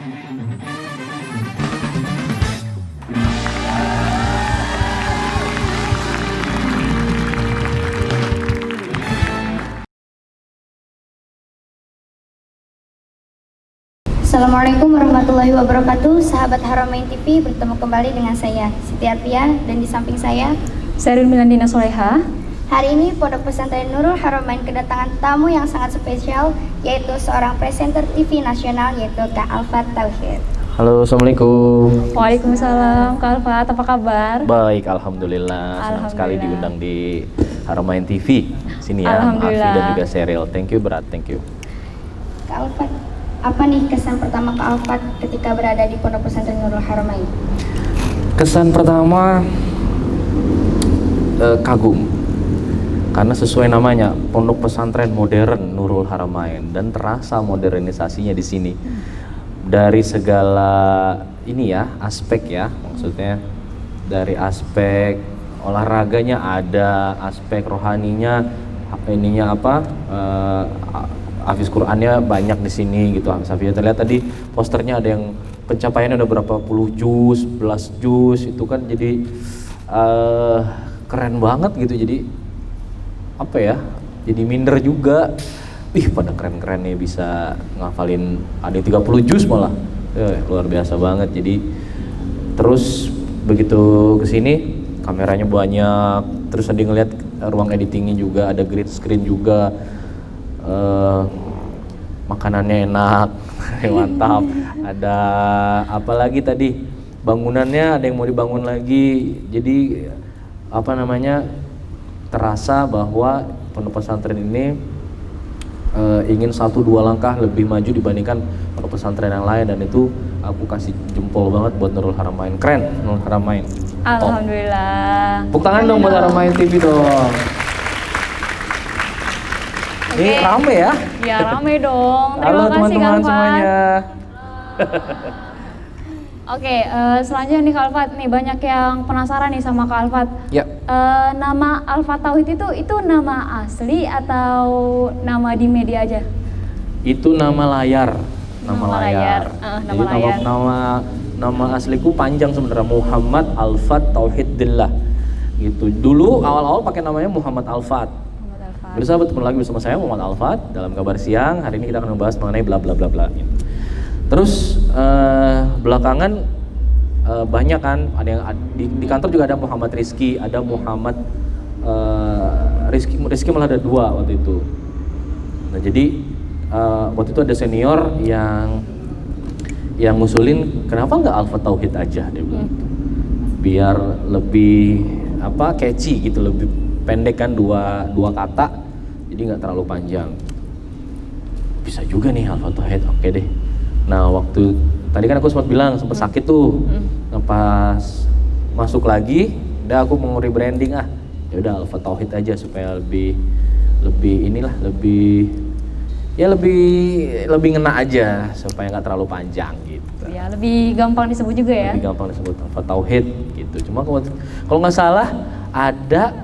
Assalamualaikum warahmatullahi wabarakatuh. Sahabat Haramain TV, bertemu kembali dengan saya Siti Arfia, dan di samping saya Sarul Milandina Soleha. Hari ini Pondok Pesantren Nurul Haramain kedatangan tamu yang sangat spesial, yaitu seorang presenter TV nasional, yaitu Kak Alfat Tauhid. Halo, assalamualaikum. Waalaikumsalam, Kak Alfat, apa kabar? Baik, alhamdulillah. Senang sekali diundang di Haramain TV sini ya, Afi dan juga Serial. Thank you berat, thank you. Kak Alfat, apa nih kesan pertama Kak Alfat ketika berada di Pondok Pesantren Nurul Haramain? Kesan pertama kagum, karena sesuai namanya Pondok Pesantren Modern Nurul Haramain, dan terasa modernisasinya di sini dari segala ini ya, aspek ya, maksudnya dari aspek olahraganya ada, aspek rohaninya, ininya apa, Hafiz Qur'annya banyak di sini gitu. Hafiz, terlihat tadi posternya ada yang pencapaiannya udah berapa puluh juz, 11 juz, itu kan jadi keren banget gitu. Jadi apa ya, jadi minder juga. Pada keren-keren nih, bisa ngafalin ada yang 30 juz malah. Luar biasa banget. Jadi terus begitu kesini kameranya banyak, terus tadi ngeliat ruang editingnya juga ada green screen juga. Makanannya enak, mantap. Ada apa lagi tadi, bangunannya ada yang mau dibangun lagi. Jadi apa namanya, terasa bahwa pondok pesantren ini ingin 1-2 langkah lebih maju dibandingkan pondok pesantren yang lain, dan itu aku kasih jempol banget buat Nurul Haramain. Keren Nurul Haramain. Alhamdulillah. Tepuk tangan dong buat Haramain TV dong. Ini rame ya? Ya rame dong. Halo Terima kasih teman-teman Kak Alfat. semuanya. Oke, selanjutnya nih Kak Alfat, nih banyak yang penasaran nih sama Kak Alfat. Ya. Nama Alfat Tauhid itu nama asli atau nama di media aja? Itu nama layar. Nama layar. Jadi nama asliku panjang sebenarnya, Muhammad Alfat Tauhidillah. Gitu. Dulu awal-awal pakai namanya Muhammad Alfat. Bersama bertemu lagi bersama saya Muhammad Alfat dalam Kabar Siang. Hari ini kita akan membahas mengenai bla bla bla bla. Terus belakangan banyak kan, ada yang di kantor juga ada Muhammad Rizky, ada Muhammad Rizky malah ada 2 waktu itu. Nah jadi waktu itu ada senior yang ngusulin, kenapa nggak Alfat Tauhid aja, dia bilang. Biar lebih apa, catchy gitu, lebih pendek kan, dua kata, jadi nggak terlalu panjang. Bisa juga nih Alfat Tauhid, oke deh. Nah waktu tadi kan aku sempat sakit tuh. Nah pas masuk lagi, udah aku mau rebranding, ya udah Alfat Tauhid aja supaya lebih inilah, lebih ngena aja, supaya nggak terlalu panjang gitu. Ya lebih gampang disebut juga ya. Lebih gampang disebut Alfat Tauhid gitu. Cuma kalau nggak salah ada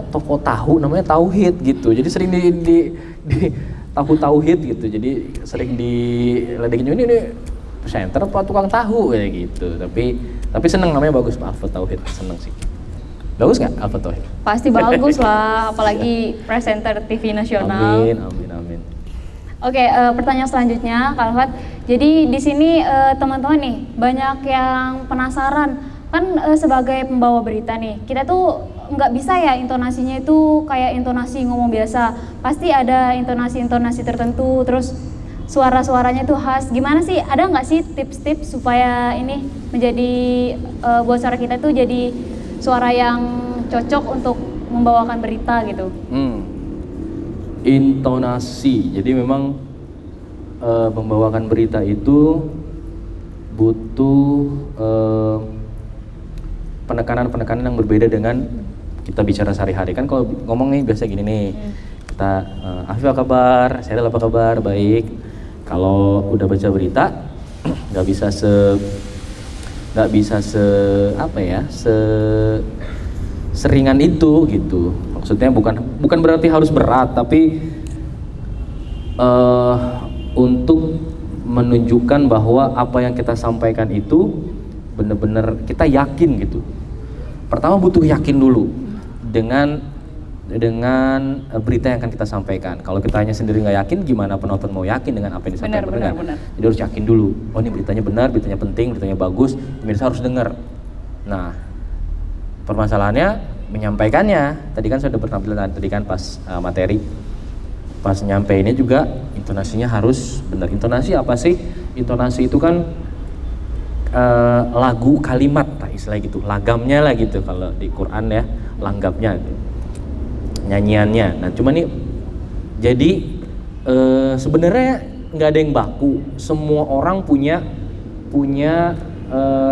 toko tahu namanya Tauhid gitu. Jadi sering di tahu Tauhid gitu. Jadi sering diledekin, ini presenter apa tukang tahu kayak gitu. Tapi seneng, namanya bagus Pak, Alfat Tauhid. Seneng sih. Bagus nggak Alfat Tauhid? Pasti bagus lah, apalagi presenter TV nasional. Amin. Oke, pertanyaan selanjutnya Kak Alfat. Jadi di sini teman-teman nih banyak yang penasaran, kan sebagai pembawa berita nih, kita tuh nggak bisa ya intonasinya itu kayak intonasi ngomong biasa. Pasti ada intonasi tertentu, terus suara-suaranya tuh khas. Gimana sih, ada nggak sih tips-tips supaya ini menjadi buat suara kita tuh jadi suara yang cocok untuk membawakan berita gitu? Intonasi, jadi memang membawakan berita itu butuh penekanan yang berbeda dengan kita bicara sehari-hari. Kan kalau ngomong nih biasa gini nih, kita Afif apa kabar, saya apa kabar, baik. Kalau udah baca berita nggak bisa seringan itu gitu. Maksudnya bukan berarti harus berat, tapi untuk menunjukkan bahwa apa yang kita sampaikan itu benar-benar kita yakin gitu. Pertama butuh yakin dulu dengan berita yang akan kita sampaikan. Kalau kita hanya sendiri nggak yakin, gimana penonton mau yakin dengan apa yang disampaikan pendengar? Jadi harus yakin dulu. Oh, ini beritanya benar, beritanya penting, beritanya bagus, pemirsa harus dengar. Nah, permasalahannya menyampaikannya. Tadi kan sudah bertampilan tadi kan pas materi, pas nyampeinnya juga intonasinya harus benar. Intonasi apa sih? Intonasi itu kan lagu kalimat lah istilah gitu, lagamnya lah gitu kalau di Quran ya, langgapnya gitu. Nyanyiannya. Nah cuma nih jadi sebenarnya nggak ada yang baku, semua orang punya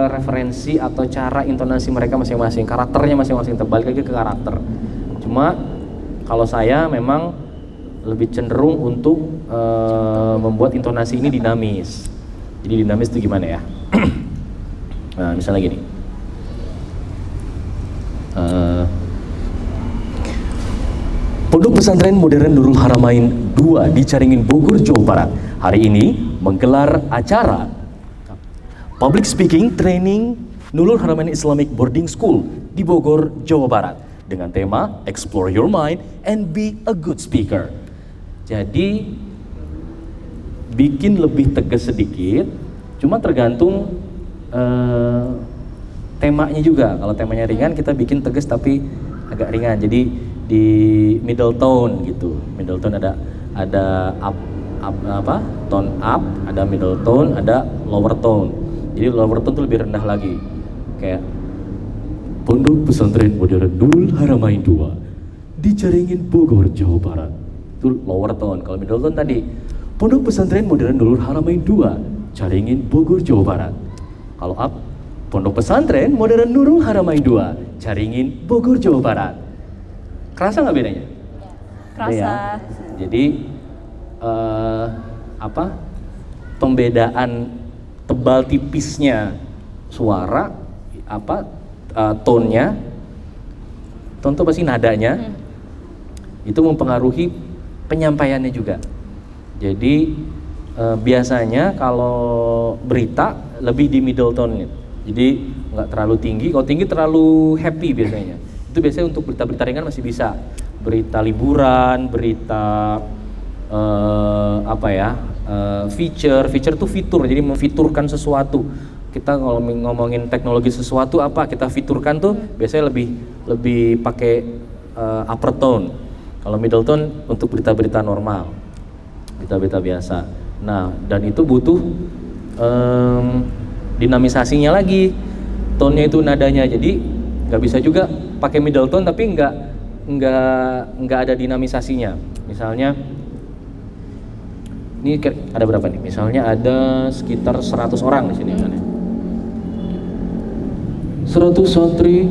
referensi atau cara intonasi mereka masing-masing, karakternya masing-masing, terbalik lagi ke karakter. Cuma kalau saya memang lebih cenderung untuk membuat intonasi ini dinamis. Jadi dinamis itu gimana ya? Nah misalnya gini, Pondok Pesantren Modern Nurul Haramain 2 di Caringin, Bogor, Jawa Barat hari ini menggelar acara Public Speaking Training Nurul Haramain Islamic Boarding School di Bogor, Jawa Barat dengan tema Explore Your Mind and Be a Good Speaker. Jadi bikin lebih tegas sedikit, cuma tergantung temanya juga. Kalau temanya ringan kita bikin tegas tapi agak ringan. Jadi di middle tone gitu. Middle tone ada tone up, ada middle tone, ada lower tone. Jadi lower tone itu lebih rendah lagi. Kayak Pondok Pesantren Modern Nurul Haramain 2 di Caringin, Bogor, Jawa Barat. Itu lower tone. Kalau middle tone tadi Pondok Pesantren Modern Nurul Haramain 2 Caringin, Bogor, Jawa Barat. Kalau up, Pondok Pesantren Modern Nurul Haramain 2 Caringin, Bogor, Jawa Barat. Kerasa nggak bedanya? Kerasa. Ya? Jadi pembedaan tebal tipisnya suara, tone-nya, tone itu pasti nadanya, itu mempengaruhi penyampaiannya juga. Jadi biasanya kalau berita lebih di middle tone, jadi nggak terlalu tinggi. Kalau tinggi terlalu happy biasanya. Itu biasanya untuk berita-berita ringan masih bisa. Berita liburan, berita feature tuh fitur. Jadi memfiturkan sesuatu. Kita kalau ngomongin teknologi sesuatu kita fiturkan tuh biasanya lebih pakai upper tone. Kalau middle tone untuk berita-berita normal, berita-berita biasa. Nah, dan itu butuh dinamisasinya lagi, tone-nya itu nadanya. Jadi nggak bisa juga pakai middle tone tapi nggak ada dinamisasinya. Misalnya ini ada berapa nih? Misalnya ada sekitar 100 orang di sini kan. 100 santri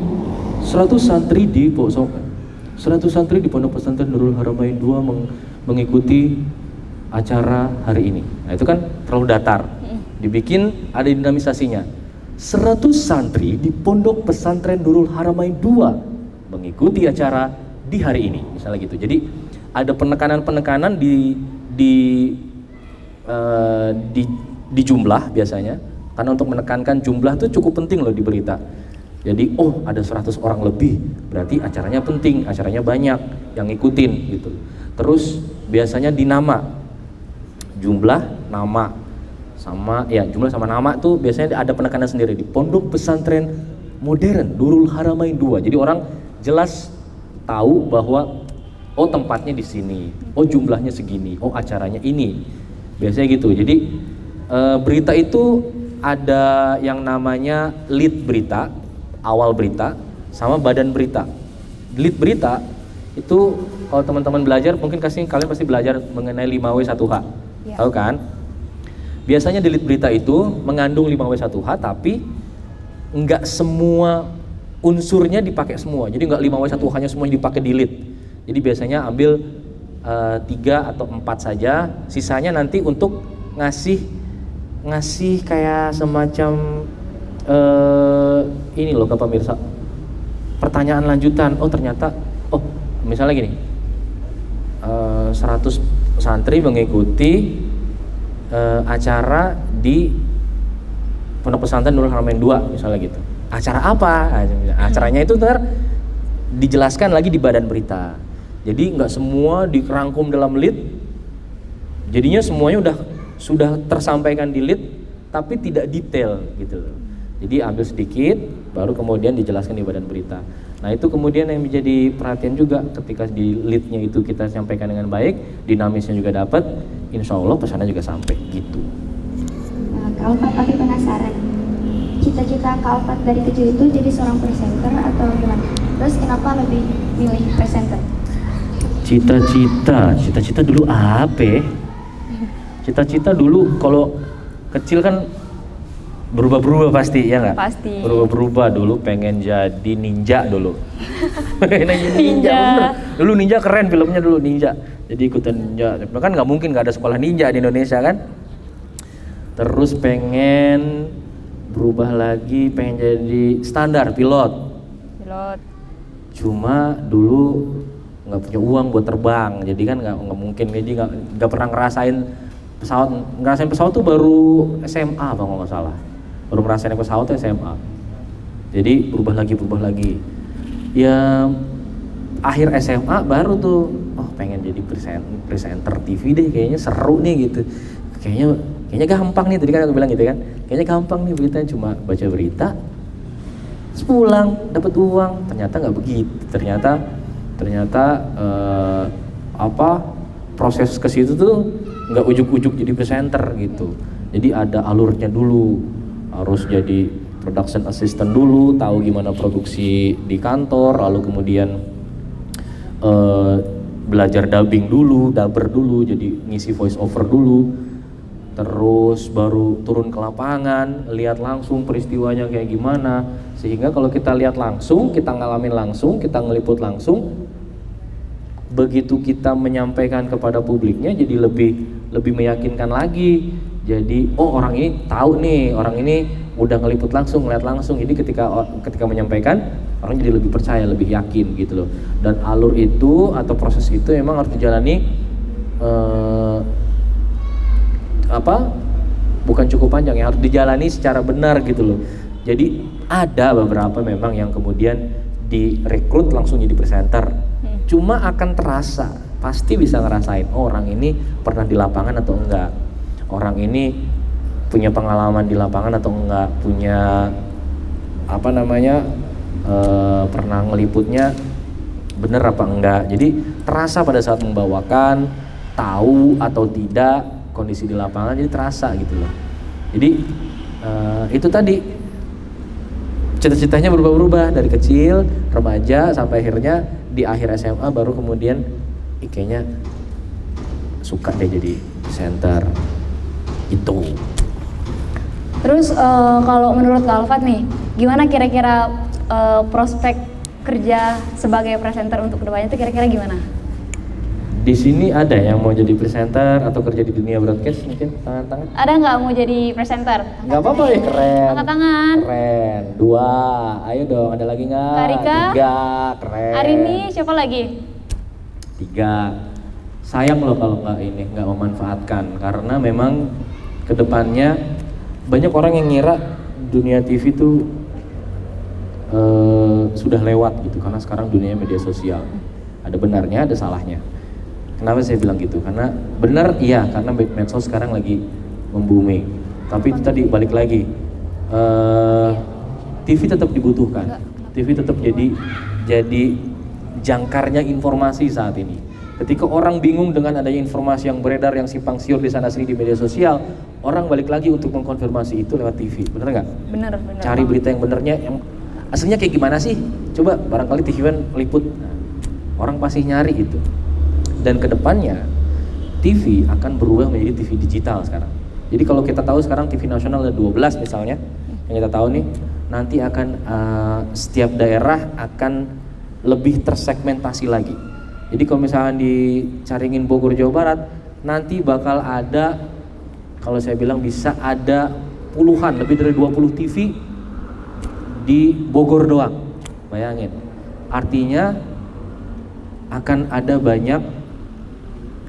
di Pondok Pesantren Nurul Haramain 2 mengikuti acara hari ini. Nah, itu kan terlalu datar. Dibikin ada dinamisasinya. 100 santri di Pondok Pesantren Nurul Haramain 2 mengikuti acara di hari ini. Misalnya gitu. Jadi ada penekanan-penekanan di jumlah biasanya. Karena untuk menekankan jumlah itu cukup penting loh di berita. Jadi ada 100 orang lebih, berarti acaranya penting, acaranya banyak yang ngikutin gitu. Terus biasanya di nama, jumlah, nama sama jumlah sama nama tuh biasanya ada penekanan sendiri di Pondok Pesantren Modern Nurul Haramain 2. Jadi orang jelas tahu bahwa tempatnya di sini, jumlahnya segini, acaranya ini. Biasanya gitu. Jadi berita itu ada yang namanya lead berita, awal berita, sama badan berita. Lead berita itu kalau teman-teman belajar, mungkin kalian pasti belajar mengenai 5W1H. Ya. Tahu kan? Biasanya di lead berita itu mengandung 5W1H, tapi enggak semua unsurnya dipakai semua. Jadi enggak 5W1H-nya semuanya dipakai di lead. Jadi biasanya ambil 3 atau 4 saja, sisanya nanti untuk ngasih kayak semacam ini loh ke pemirsa, pertanyaan lanjutan. Ternyata misalnya gini, 100 santri mengikuti acara di Pondok Pesantren Nurul Haramain 2 misalnya gitu. Acara apa? Acaranya itu ntar dijelaskan lagi di badan berita. Jadi nggak semua dikerangkum dalam lead. Jadinya semuanya sudah tersampaikan di lead tapi tidak detail gitu loh. Jadi ambil sedikit baru kemudian dijelaskan di badan berita. Nah itu kemudian yang menjadi perhatian juga ketika di leadnya itu kita sampaikan dengan baik, dinamisnya juga dapat, insya Allah pesannya juga sampai gitu. Kak Alfat, tapi penasaran, cita-cita Kak Alfat dari kecil itu jadi seorang presenter atau gimana? Terus kenapa lebih milih presenter? Cita-cita dulu apa? Cita-cita dulu kalau kecil kan berubah-berubah pasti, ya nggak? Pasti. Berubah-berubah dulu, pengen jadi ninja dulu. Pengen jadi ninja. Bener. Dulu ninja keren filmnya dulu ninja. Jadi ikutan ninja. Kan nggak mungkin nggak ada sekolah ninja di Indonesia kan? Terus pengen berubah lagi, pengen jadi standar pilot. Cuma dulu nggak punya uang buat terbang, jadi kan nggak mungkin, jadi nggak pernah ngerasain pesawat tuh baru SMA apa nggak salah. Baru ngerasain pesawat tuh SMA. Jadi berubah lagi. Ya akhir SMA baru tuh, pengen jadi presenter TV deh, kayaknya seru nih gitu. Kayaknya gampang nih, tadi kan aku bilang gitu kan. Kayaknya gampang nih beritanya, cuma baca berita, terus pulang dapat uang. Ternyata nggak begitu. Ternyata proses ke situ tuh nggak ujuk-ujuk jadi presenter gitu. Jadi ada alurnya dulu. Harus jadi production assistant dulu, tahu gimana produksi di kantor, lalu kemudian belajar dubbing dulu, dubber dulu, jadi ngisi voice over dulu, terus baru turun ke lapangan, lihat langsung peristiwanya kayak gimana, sehingga kalau kita lihat langsung, kita ngalamin langsung, kita ngeliput langsung, begitu kita menyampaikan kepada publiknya jadi lebih meyakinkan lagi. Jadi orang ini tahu nih, orang ini udah ngeliput langsung, ngeliat langsung. Jadi ketika menyampaikan, orang jadi lebih percaya, lebih yakin gitu loh. Dan alur itu atau proses itu memang harus dijalani bukan cukup panjang ya, harus dijalani secara benar gitu loh. Jadi ada beberapa memang yang kemudian direkrut langsung jadi presenter. Cuma akan terasa, pasti bisa ngerasain orang ini pernah di lapangan atau enggak. Orang ini punya pengalaman di lapangan atau enggak, punya pernah ngeliputnya bener apa enggak. Jadi terasa pada saat membawakan, tahu atau tidak kondisi di lapangan, jadi terasa gitu loh. Jadi itu tadi cita-citanya berubah-ubah dari kecil, remaja, sampai akhirnya di akhir SMA baru kemudian kayaknya suka deh jadi presenter itu. Terus kalau menurut Kak Alfat nih, gimana kira-kira prospek kerja sebagai presenter untuk kedepannya itu kira-kira gimana? Di sini ada yang mau jadi presenter atau kerja di dunia broadcast mungkin? Tangan-tangan? Ada nggak mau jadi presenter? Nggak apa-apa ya, keren. Angkat tangan. Keren. 2, ayo dong, ada lagi nggak? Kak Rika? 3, keren. Hari ini siapa lagi? 3. Sayang loh kalau nggak memanfaatkan, karena memang kedepannya banyak orang yang ngira dunia TV itu sudah lewat gitu, karena sekarang dunia media sosial. Ada benarnya, ada salahnya. Kenapa saya bilang gitu? Karena benar iya, karena medsos sekarang lagi membumi. Tapi itu tadi balik lagi, TV tetap dibutuhkan. TV tetap jadi jangkarnya informasi saat ini. Ketika orang bingung dengan adanya informasi yang beredar yang simpang siur di sana sini di media sosial, orang balik lagi untuk mengkonfirmasi itu lewat TV. Bener nggak? Bener. Cari berita yang benernya, yang aslinya kayak gimana sih? Coba barangkali TV One meliput, orang pasti nyari itu. Dan kedepannya TV akan berubah menjadi TV digital sekarang. Jadi kalau kita tahu sekarang TV nasional ada 12 misalnya, yang kita tahu nih, nanti akan setiap daerah akan lebih tersegmentasi lagi. Jadi kalau misalnya di Caringin Bogor Jawa Barat, nanti bakal ada, kalau saya bilang bisa ada puluhan, lebih dari 20 TV di Bogor doang. Bayangin. Artinya akan ada banyak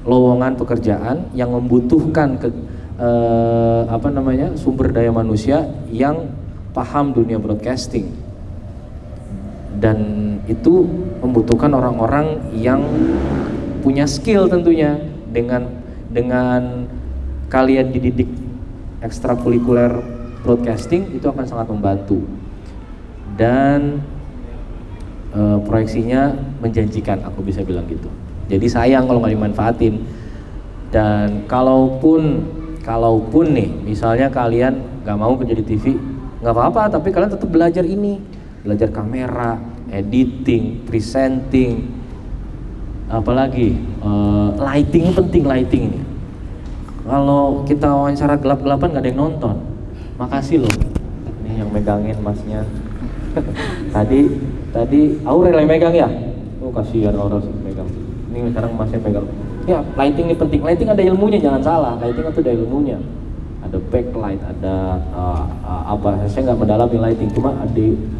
lowongan pekerjaan yang membutuhkan sumber daya manusia yang paham dunia broadcasting, dan itu membutuhkan orang-orang yang punya skill tentunya. Dengan kalian dididik ekstrakurikuler broadcasting itu akan sangat membantu, dan proyeksinya menjanjikan, aku bisa bilang gitu. Jadi sayang kalau nggak dimanfaatin. Dan kalaupun nih misalnya kalian nggak mau kerja di TV, nggak apa-apa, tapi kalian tetap belajar belajar kamera, editing, presenting, apalagi lighting penting. Lighting ini kalau kita wawancara gelap-gelapan nggak ada yang nonton. Makasih loh nih yang megangin masnya. tadi Aurel yang megang ya. Kasihan Aurel sih megang. Ini sekarang masnya pegang. Ya, lighting ini penting. Lighting ada ilmunya, jangan salah. Lighting itu ada ilmunya. Ada backlight, ada saya nggak mendalami lighting, cuma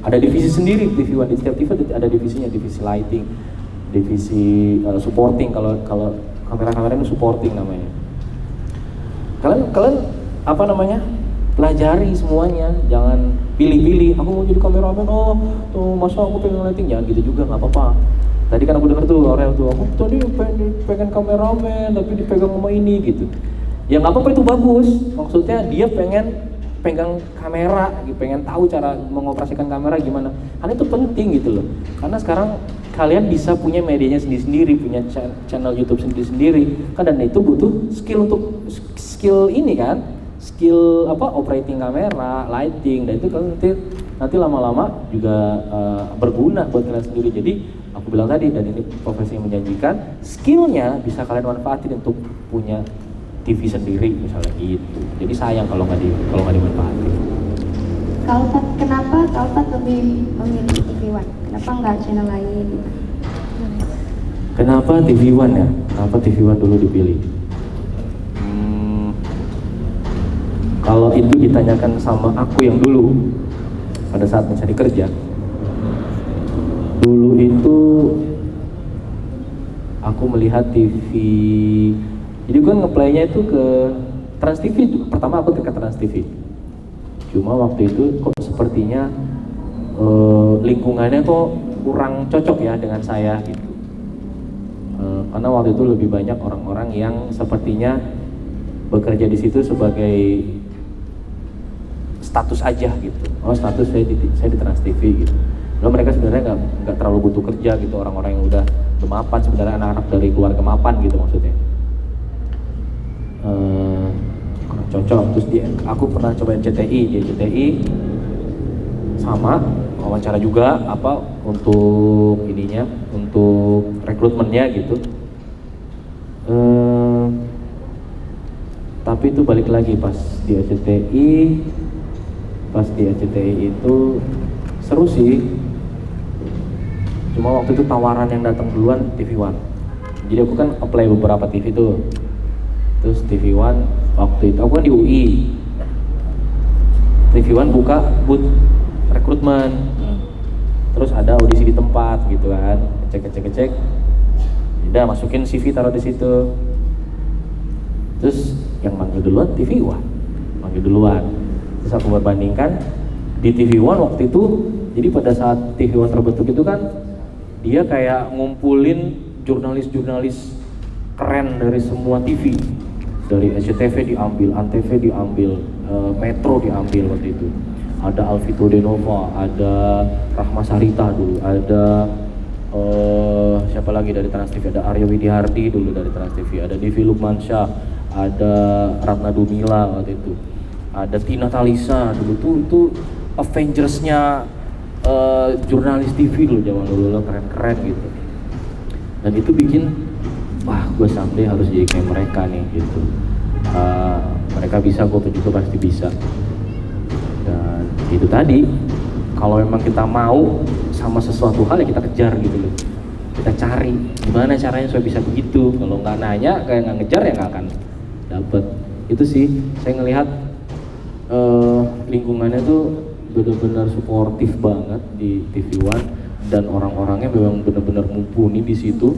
ada divisi sendiri TV One. Di setiap TV ada divisinya, divisi lighting, divisi supporting. Kalau kamera ini supporting namanya. Kalian pelajari semuanya, jangan pilih-pilih. Aku mau jadi kameramen, tuh masa aku pengen lighting, jangan gitu juga, nggak apa-apa. Tadi kan aku dengar tuh Aurel tuh, aku tadi pengen kameramen tapi dipegang sama ini gitu. Ya nggak apa-apa, itu bagus. Maksudnya dia pengen pegang kamera, pengen tahu cara mengoperasikan kamera gimana. Karena itu penting gitu loh. Karena sekarang kalian bisa punya medianya sendiri-sendiri, punya channel YouTube sendiri-sendiri. Kan dan itu butuh skill ini kan, skill operating kamera, lighting, dan itu kalian nanti lama-lama juga berguna buat kalian sendiri. Jadi aku bilang tadi, dan ini profesi yang menjanjikan, skillnya bisa kalian manfaatin untuk punya TV sendiri misalnya gitu. Jadi sayang kalau nggak dimanfaatin. Kenapa Kalfat lebih memilih TV One? Kenapa nggak channel lain? Kenapa TV One ya? Kenapa TV One dulu dipilih? Kalau itu ditanyakan sama aku yang dulu pada saat mencari kerja, dulu itu aku melihat TV. Jadi gue ngeplaynya itu ke Trans TV. Pertama aku ke Trans TV. Cuma waktu itu kok sepertinya lingkungannya kok kurang cocok ya dengan saya gitu. Karena waktu itu lebih banyak orang-orang yang sepertinya bekerja di situ sebagai status aja gitu. Status saya di Trans TV gitu. Lalu mereka sebenarnya nggak terlalu butuh kerja gitu, orang-orang yang udah mapan, sebenarnya anak-anak dari keluarga mapan gitu maksudnya. Kurang cocok. Terus aku pernah coba CTI, di CTI sama wawancara juga untuk ininya, untuk rekrutmennya gitu. Tapi itu balik lagi pas di RCTI itu seru sih. Cuma waktu itu tawaran yang datang duluan TV One. Jadi aku kan apply beberapa TV tuh. Terus TV One waktu itu aku kan di UI. TV One buka booth rekrutmen. Terus ada audisi di tempat gitu kan. Cek. Udah masukin CV, taruh di situ. Terus yang manggil duluan TV One. Terus aku berbandingkan di TV One waktu itu. Jadi pada saat TV One terbentuk itu kan dia kayak ngumpulin jurnalis-jurnalis keren dari semua TV. Dari SCTV diambil, Antv diambil, Metro diambil waktu itu. Ada Alvito Denova, ada Rahma Sarita dulu, ada siapa lagi dari Trans TV, ada Arya Widihardi dulu dari Trans TV, ada Devi Lukmansyah, ada Ratna Dumila waktu itu, ada Tina Talisa dulu itu Avengers-nya jurnalis TV dulu zaman dulu, keren-keren gitu. Dan itu bikin wah, gue someday harus jadi kayak mereka nih gitu. Mereka bisa, gue juga pasti bisa. Dan itu tadi, kalau memang kita mau sama sesuatu hal ya kita kejar gitu loh. Kita cari gimana caranya supaya bisa begitu. Kalau nggak nanya, kayak nggak ngejar ya nggak akan dapet. Itu sih, saya ngelihat lingkungannya tuh benar-benar suportif banget di TV One, dan orang-orangnya memang benar-benar mumpuni di situ.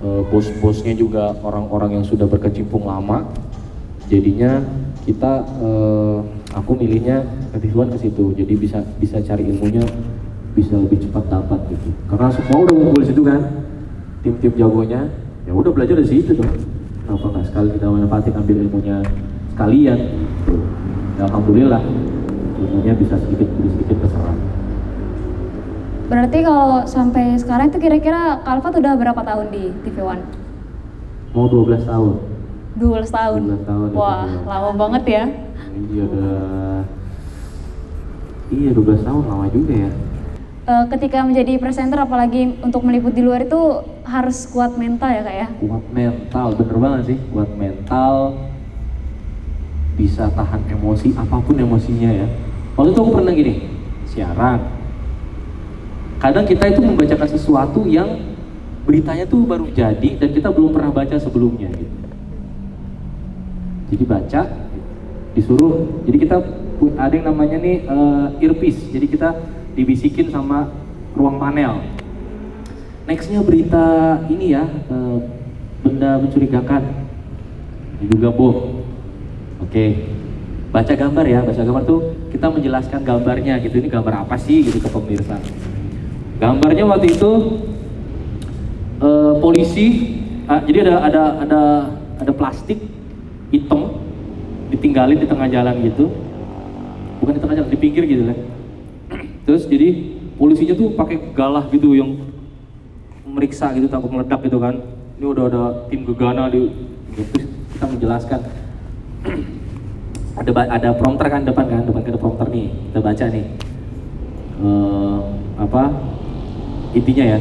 Bos-bosnya juga orang-orang yang sudah berkecimpung lama. Jadinya kita aku milihnya ke TV One ke situ, jadi bisa cari ilmunya bisa lebih cepat dapat gitu. Karena semua udah ngumpul di situ kan, tim-tim jagonya, ya udah belajar dari situ tuh. Kenapa nggak sekali kita manfaatin ambil ilmunya sekalian? Gitu. Ya, alhamdulillah ilmunya bisa sedikit demi sedikit keserap. Berarti kalau sampai sekarang itu kira-kira Kak Alfat udah berapa tahun di TV One? Mau 12 tahun. 12 tahun. 12 tahun. Wah, ya. lama banget ya. Iya udah. Iya 12 tahun lama juga ya. Ketika menjadi presenter apalagi untuk meliput di luar itu harus kuat mental ya Kak ya? Kuat mental, bener banget sih. Kuat mental, bisa tahan emosi, apapun emosinya ya. Waktu itu aku pernah gini, siaran. Kadang kita itu membacakan sesuatu yang beritanya tuh baru jadi dan kita belum pernah baca sebelumnya gitu. Jadi baca, disuruh, jadi kita ada yang namanya nih earpiece, jadi kita dibisikin sama ruang panel. Nextnya berita ini ya, benda mencurigakan, ini juga bom. Oke, baca gambar ya, baca gambar tuh kita menjelaskan gambarnya gitu, ini gambar apa sih gitu ke pemirsa. Gambarnya waktu itu polisi, jadi ada plastik hitam ditinggalin di tengah jalan gitu, bukan di tengah jalan, di pinggir gitu lah. Terus jadi polisinya tuh pakai galah gitu yang memeriksa gitu, takut meledak gitu kan. Ini udah ada tim gegana di, terus kita menjelaskan. ada prompter kan depan ada prompter nih, kita baca nih apa intinya ya.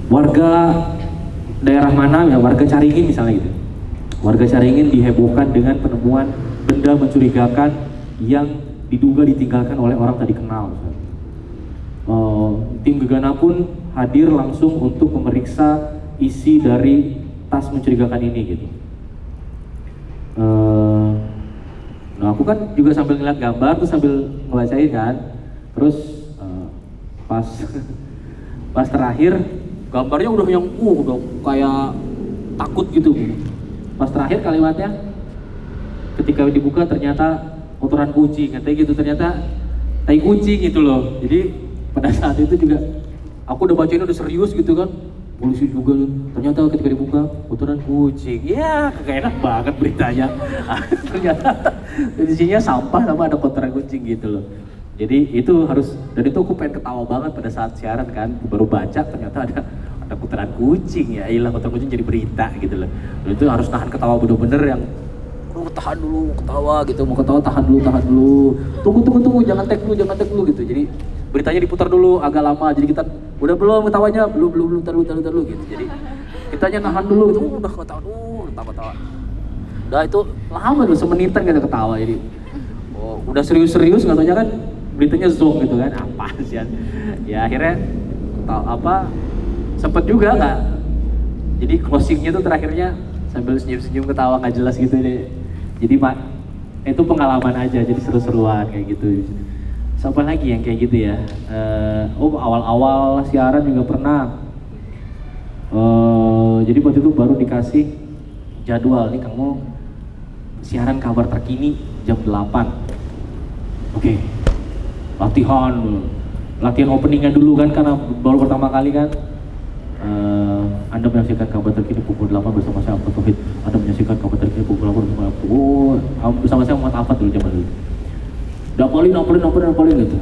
Warga daerah mana ya, warga Caringin misalnya gitu. Warga Caringin dihebohkan dengan penemuan benda mencurigakan yang diduga ditinggalkan oleh orang tadi kenal. Tim gegana pun hadir langsung untuk memeriksa isi dari tas mencurigakan ini gitu. Nah aku kan juga sambil ngeliat gambar tuh sambil ngebacain kan. Terus pas terakhir gambarnya udah yang udah kayak takut gitu. Pas terakhir kalimatnya ketika dibuka ternyata kotoran kucing, katanya gitu, ternyata tai kucing gitu loh. Jadi pada saat itu juga aku udah bacain udah serius gitu kan, polisi juga ternyata ketika dibuka kotoran kucing, ya kayak enak banget beritanya. Ternyata isinya sampah sama ada kotoran kucing gitu loh. Jadi itu harus, dan itu aku pengen ketawa banget pada saat siaran kan, baru baca ternyata ada kotoran kucing, ya iyalah kotoran kucing jadi berita gitu loh. Dan itu harus tahan ketawa bener-bener yang tahan dulu, mau ketawa gitu, mau ketawa tahan dulu, tunggu, jangan tag dulu gitu. Jadi beritanya diputar dulu agak lama, jadi kita udah belum ketawanya, belum, taruh gitu. Jadi kitanya nahan dulu gitu, udah ketawa. Udah itu lama tuh, semenitan kita ketawa. Jadi udah serius nggak taunya kan beritanya zoom gitu kan, apa sih ya akhirnya sempet juga nggak, jadi closingnya tuh terakhirnya sambil senyum ketawa nggak jelas gitu deh. Jadi itu pengalaman aja, jadi seru-seruan kayak gitu. Siapa lagi yang kayak gitu ya? Awal-awal siaran juga pernah. Jadi waktu itu baru dikasih jadwal nih, kamu siaran kabar terkini jam 8. Oke, latihan openingnya dulu kan, karena baru pertama kali kan. Anda menyaksikan kabar terkini pukul 8 bersama saya Alfat Tauhid. Anda menyaksikan kabar terkini pukul 8 bersama saya Muhammad Alfat dulu zaman dulu. Dapalin gitu.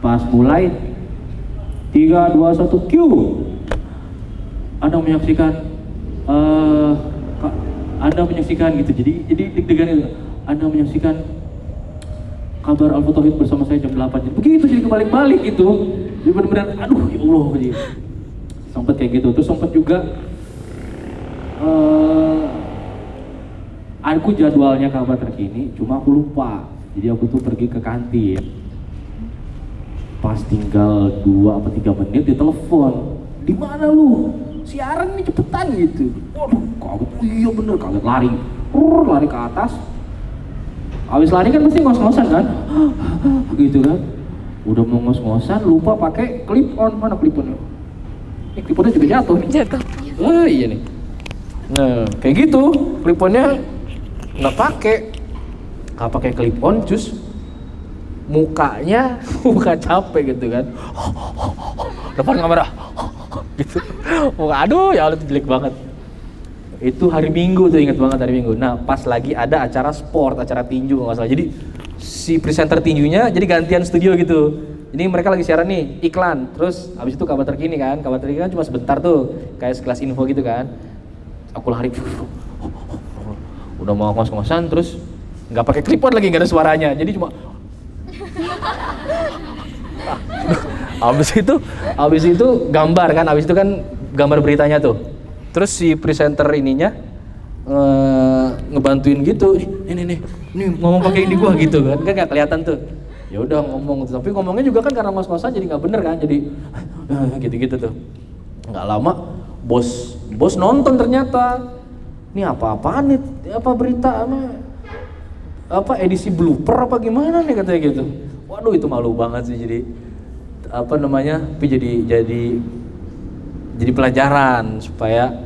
Pas mulai 3, 2, 1 Q. Anda menyaksikan gitu. Jadi deg-degan itu. Anda menyaksikan kabar Alfat Tauhid bersama saya jam 8. Jadi begitu, jadi kebalik-balik gitu. Jadi benar-benar aduh ya Allah gitu. Sempet kayak gitu. Terus sempet juga aku jadwalnya kabar terkini, cuma aku lupa. Jadi aku tuh pergi ke kantin. Pas tinggal 2 atau 3 menit ditelepon. Di mana lu? Siaran nih cepetan gitu. Waduh, kaget. Iya bener, kaget lari ke atas. Habis lari kan pasti ngos-ngosan kan? Gitu kan? Udah mau ngos-ngosan, lupa pakai clip on. Mana clip on? Ini kliponnya juga jatuh nih. Jatuh. Oh iya nih. Nah kayak gitu, kliponnya nggak pakai klipon, cus mukanya muka capek gitu kan. Depan kamera gitu. Muka aduh ya Allah jelek banget. Itu hari Minggu tuh, inget banget hari Minggu. Nah pas lagi ada acara sport, acara tinju kalau nggak salah. Jadi si presenter tinjunya jadi gantian studio gitu. Jadi mereka lagi siaran nih iklan, terus habis itu kabar terkini kan. Kabar terkini kan cuma sebentar tuh, kayak sekelas info gitu kan. Aku lari, udah mau ngos-ngosan, terus nggak pakai klipon lagi, nggak ada suaranya. Jadi cuma habis itu gambar kan, habis itu kan gambar beritanya tuh. Terus si presenter ininya ngebantuin gitu, ini ngomong pakai ini gua gitu kan nggak kelihatan tuh. Ya udah ngomong, tapi ngomongnya juga kan karena ngos-ngosan jadi nggak bener kan, jadi gitu-gitu tuh. Nggak lama bos nonton ternyata, ini apa-apaan nih, apa berita apa edisi blooper apa gimana nih katanya gitu. Waduh itu malu banget sih, jadi apa namanya, tapi jadi pelajaran supaya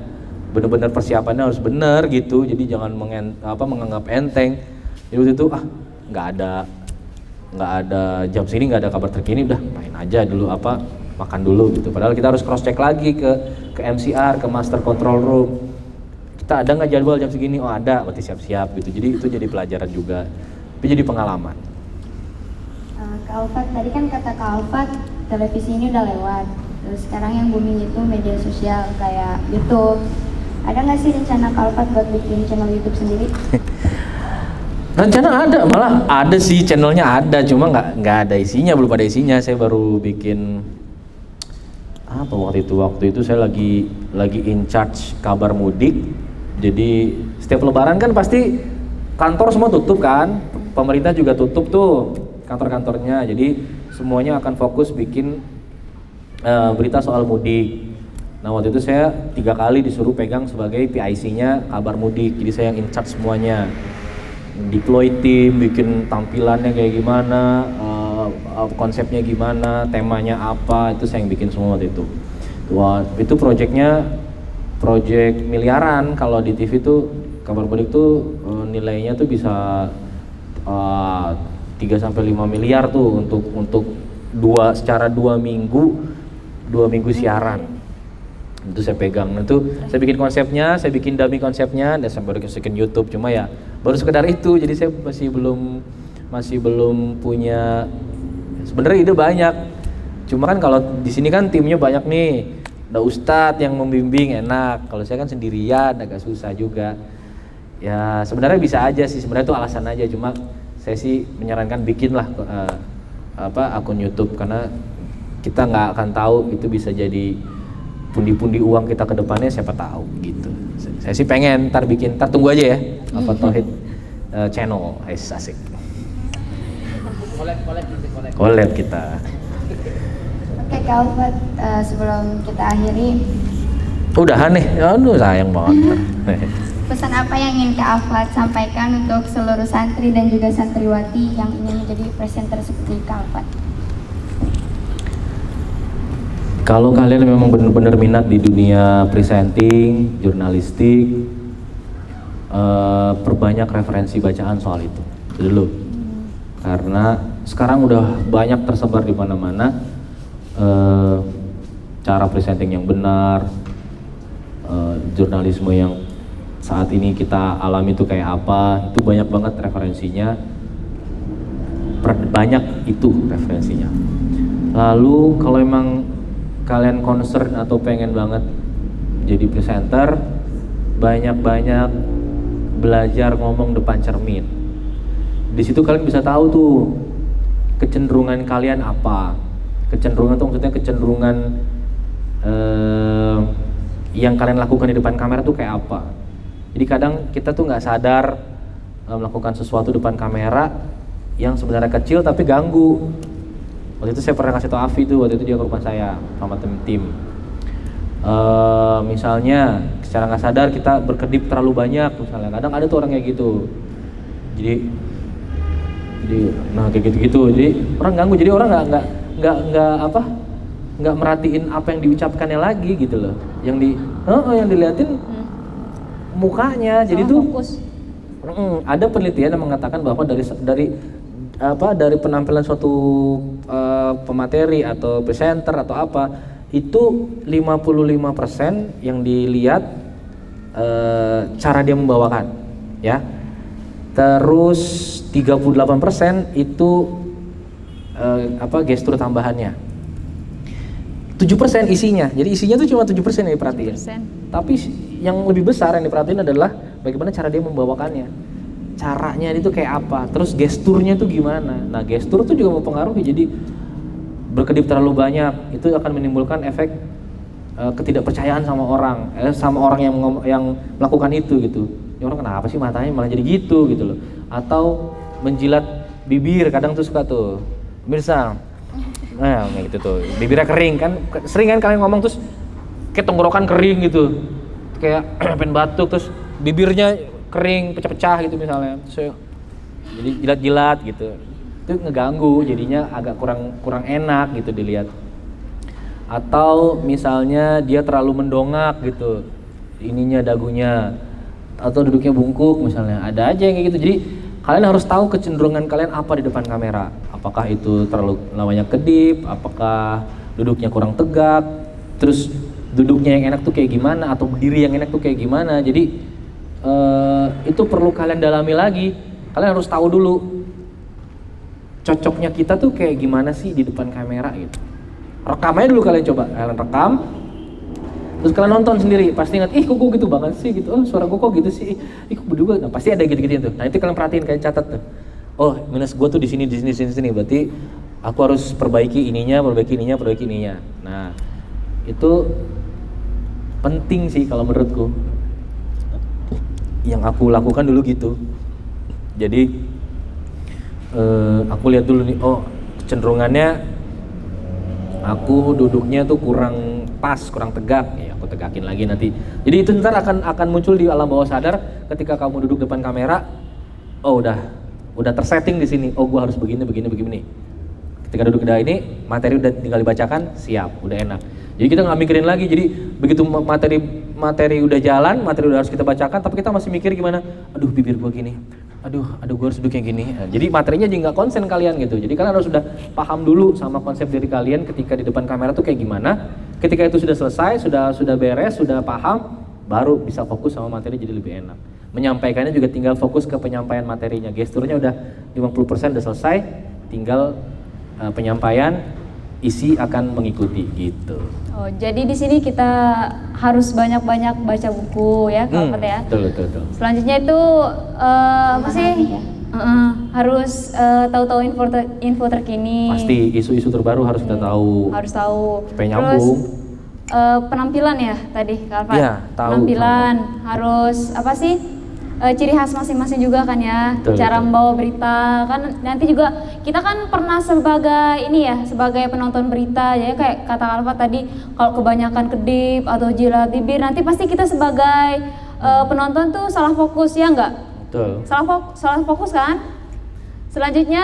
benar-benar persiapannya harus benar gitu. Jadi jangan menganggap enteng. Jadi waktu itu nggak ada jam sini, nggak ada kabar terkini, udah main aja dulu, makan dulu gitu. Padahal kita harus cross check lagi ke MCR, ke master control room. Kita ada nggak jadwal jam segini? Oh ada, berarti siap-siap gitu. Jadi itu jadi pelajaran juga, tapi jadi pengalaman. Kak Alfat, tadi kan kata Kak Alfat televisi ini udah lewat. Terus sekarang yang booming itu media sosial kayak YouTube. Ada nggak sih rencana Kak Alfat buat bikin channel YouTube sendiri? Rencana ada, malah ada sih, channelnya ada, cuma nggak ada isinya, belum ada isinya. Saya baru bikin waktu itu saya lagi in charge kabar mudik. Jadi setiap lebaran kan pasti kantor semua tutup kan, pemerintah juga tutup tuh kantor-kantornya. Jadi semuanya akan fokus bikin berita soal mudik. Nah waktu itu saya 3 kali disuruh pegang sebagai PIC-nya kabar mudik. Jadi saya yang in charge semuanya, deploy tim, bikin tampilannya kayak gimana, konsepnya gimana, temanya apa, itu saya yang bikin semua waktu itu. Wah itu project miliaran. Kalau di TV tuh kabar mudik tuh nilainya tuh bisa 3-5 miliar tuh untuk secara 2 minggu siaran. Itu saya pegang. Nah itu saya bikin konsepnya, saya bikin dummy konsepnya, dan saya baru bikin YouTube. Cuma ya baru sekedar itu. Jadi saya masih belum punya. Sebenarnya ide banyak. Cuma kan kalau di sini kan timnya banyak nih. Ada ustadz yang membimbing, enak. Kalau saya kan sendirian, agak susah juga. Ya sebenarnya bisa aja sih. Sebenarnya itu alasan aja. Cuma saya sih menyarankan bikinlah akun YouTube, karena kita nggak akan tahu itu bisa jadi pundi-pundi uang kita ke depannya, siapa tahu gitu. Saya sih pengen ntar tunggu aja ya, Alfat Tauhid channel, asik. Collab kita. Oke Kak Alfat, sebelum kita akhiri, Udahan nih, aduh sayang banget. pesan apa yang ingin Kak Alfat sampaikan untuk seluruh santri dan juga santriwati yang ingin menjadi presenter seperti Kak Alfat? Kalau kalian memang benar-benar minat di dunia presenting, jurnalistik, perbanyak referensi bacaan soal itu dulu. Karena sekarang udah banyak tersebar di mana-mana cara presenting yang benar, jurnalisme yang saat ini kita alami itu kayak apa, itu banyak banget referensinya, banyak itu referensinya. Lalu kalau emang kalian concern atau pengen banget jadi presenter, banyak-banyak belajar ngomong depan cermin. Di situ kalian bisa tahu tuh kecenderungan kalian apa. Kecenderungan tuh maksudnya kecenderungan yang kalian lakukan di depan kamera tuh kayak apa. Jadi kadang kita tuh nggak sadar melakukan sesuatu depan kamera yang sebenarnya kecil tapi ganggu. Waktu itu saya pernah kasih tau Afi tuh, waktu itu dia ke rumah saya sama tim. Misalnya secara nggak sadar kita berkedip terlalu banyak misalnya. Kadang ada tuh orang kayak gitu. Jadi nah kayak gitu-gitu. Jadi orang ganggu. Jadi orang nggak nggak merhatiin apa yang diucapkannya lagi gitu loh. Yang diliatin mukanya. Jadi tuh fokus. ada penelitian yang mengatakan bahwa dari penampilan suatu pemateri atau presenter atau apa itu 55% yang dilihat cara dia membawakan, ya. Terus 38% itu gestur tambahannya. 7% isinya. Jadi isinya tuh cuma 7% yang diperhatiin. 7%. Tapi yang lebih besar yang diperhatiin adalah bagaimana cara dia membawakannya. Caranya itu kayak apa, terus gesturnya itu gimana. Nah, gestur itu juga mempengaruhi. Jadi berkedip terlalu banyak itu akan menimbulkan efek ketidakpercayaan sama orang yang melakukan itu gitu. Ya orang kenapa sih matanya malah jadi gitu loh. Atau menjilat bibir, kadang tuh suka tuh. Pemirsa, nah kayak gitu tuh. Bibirnya kering kan, sering kan kalian ngomong terus kayak tenggorokan kering gitu. Kayak pengen batuk terus bibirnya kering, pecah-pecah gitu misalnya. Terus jadi jilat-jilat gitu. Itu ngeganggu, jadinya agak kurang enak gitu dilihat. Atau misalnya dia terlalu mendongak gitu, ininya dagunya, atau duduknya bungkuk misalnya, ada aja yang kayak gitu. Jadi kalian harus tahu kecenderungan kalian apa di depan kamera. Apakah itu terlalu namanya kedip, apakah duduknya kurang tegak, terus duduknya yang enak tuh kayak gimana, atau berdiri yang enak tuh kayak gimana. Jadi itu perlu kalian dalami lagi. Kalian harus tahu dulu cocoknya kita tuh kayak gimana sih di depan kamera gitu. Rekam aja dulu, kalian coba, kalian rekam, terus kalian nonton sendiri, pasti ingat, kok gue gitu banget sih gitu, suara gue kok gitu sih, kok berdua, nah pasti ada gitu-gitu tuh. Nah itu kalian perhatiin, kalian catat tuh, minus gue tuh di sini, berarti aku harus perbaiki ininya. Nah itu penting sih kalau menurutku. Yang aku lakukan dulu gitu. Jadi aku lihat dulu nih, kecenderungannya aku duduknya tuh kurang pas, kurang tegak, ya aku tegakin lagi nanti. Jadi itu ntar akan muncul di alam bawah sadar ketika kamu duduk depan kamera. Udah tersetting di sini. Gua harus begini. Ketika duduk ini, materi udah tinggal dibacakan, siap, udah enak. Jadi kita nggak mikirin lagi. Jadi begitu materi udah jalan, materi udah harus kita bacakan, tapi kita masih mikir gimana? Aduh, bibir gua gini. Aduh, gua harus duduk kayak gini. Jadi materinya jadi nggak konsen kalian gitu. Jadi kalian harus sudah paham dulu sama konsep diri kalian ketika di depan kamera tuh kayak gimana. Ketika itu sudah selesai, sudah beres, sudah paham, baru bisa fokus sama materi jadi lebih enak. Menyampaikannya juga tinggal fokus ke penyampaian materinya. Gesturnya udah 50% udah selesai, tinggal penyampaian, isi akan mengikuti gitu. Jadi di sini kita harus banyak-banyak baca buku ya, Kalfat ya. Betul. Selanjutnya itu apa sih? Harus tahu-tahu info terkini. Pasti isu-isu terbaru harus kita tahu. Harus tahu. Supaya nyambung. Terus penampilan ya tadi, Kalfat. Iya, tahu. Penampilan harus apa sih? Ciri khas masing-masing juga kan ya, cara membawa berita kan. Nanti juga kita kan pernah sebagai penonton berita ya, kayak kata Kalfat tadi, kalau kebanyakan kedip atau jilat bibir nanti pasti kita sebagai penonton tuh salah fokus ya enggak? Betul. Salah fokus kan. Selanjutnya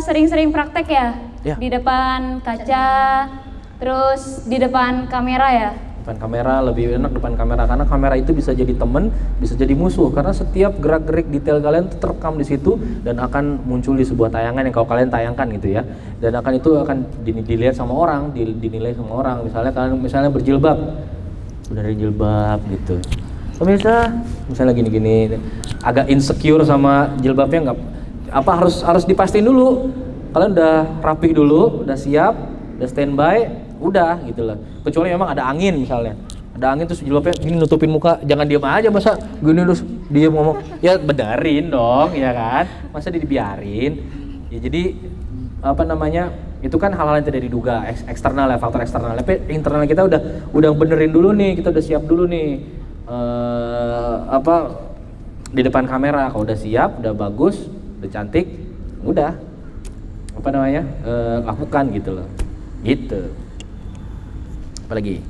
sering-sering praktek ya, di depan kaca, terus di depan kamera ya. Depan kamera lebih enak, depan kamera karena kamera itu bisa jadi temen, bisa jadi musuh, karena setiap gerak-gerik detail kalian itu terekam di situ dan akan muncul di sebuah tayangan yang kalau kalian tayangkan gitu ya, dan akan dilihat sama orang, dinilai sama orang. Misalnya kalian berjilbab, udah ada jilbab gitu, pemirsa misalnya gini-gini, agak insecure sama jilbabnya, nggak apa, harus dipastiin dulu kalian udah rapih dulu, udah siap, udah standby, udah gitu loh. Kecuali memang ada angin misalnya, ada angin terus jilbabnya gini nutupin muka, jangan diam aja masa gini terus dia ngomong, ya benerin dong ya kan, masa dibiarin ya. Jadi itu kan hal-hal yang tidak diduga, eksternal ya, faktor eksternal. Tapi internal kita udah benerin dulu nih, kita udah siap dulu nih di depan kamera. Kalau udah siap, udah bagus, udah cantik, udah lakukan gitu loh, gitu. Apalagi?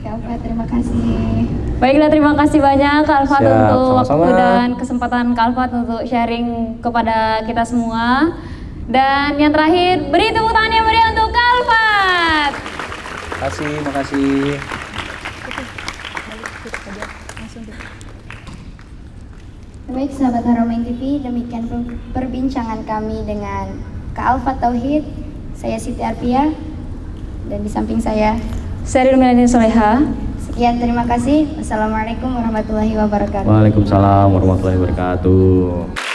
Kalfat, terima kasih. Baiklah, terima kasih banyak Kalfat untuk sama-sama. waktu dan kesempatan Kalfat untuk sharing kepada kita semua. Dan yang terakhir, beri tepuk tangan yang meriah untuk Kalfat. Makasih. Baik sahabat Haromain TV, demikian perbincangan kami dengan Kak Alfat Tauhid. Saya Siti Arfia dan di samping saya Saya Milani Soleha. sekian, terima kasih. Wassalamualaikum warahmatullahi wabarakatuh. Waalaikumsalam warahmatullahi wabarakatuh.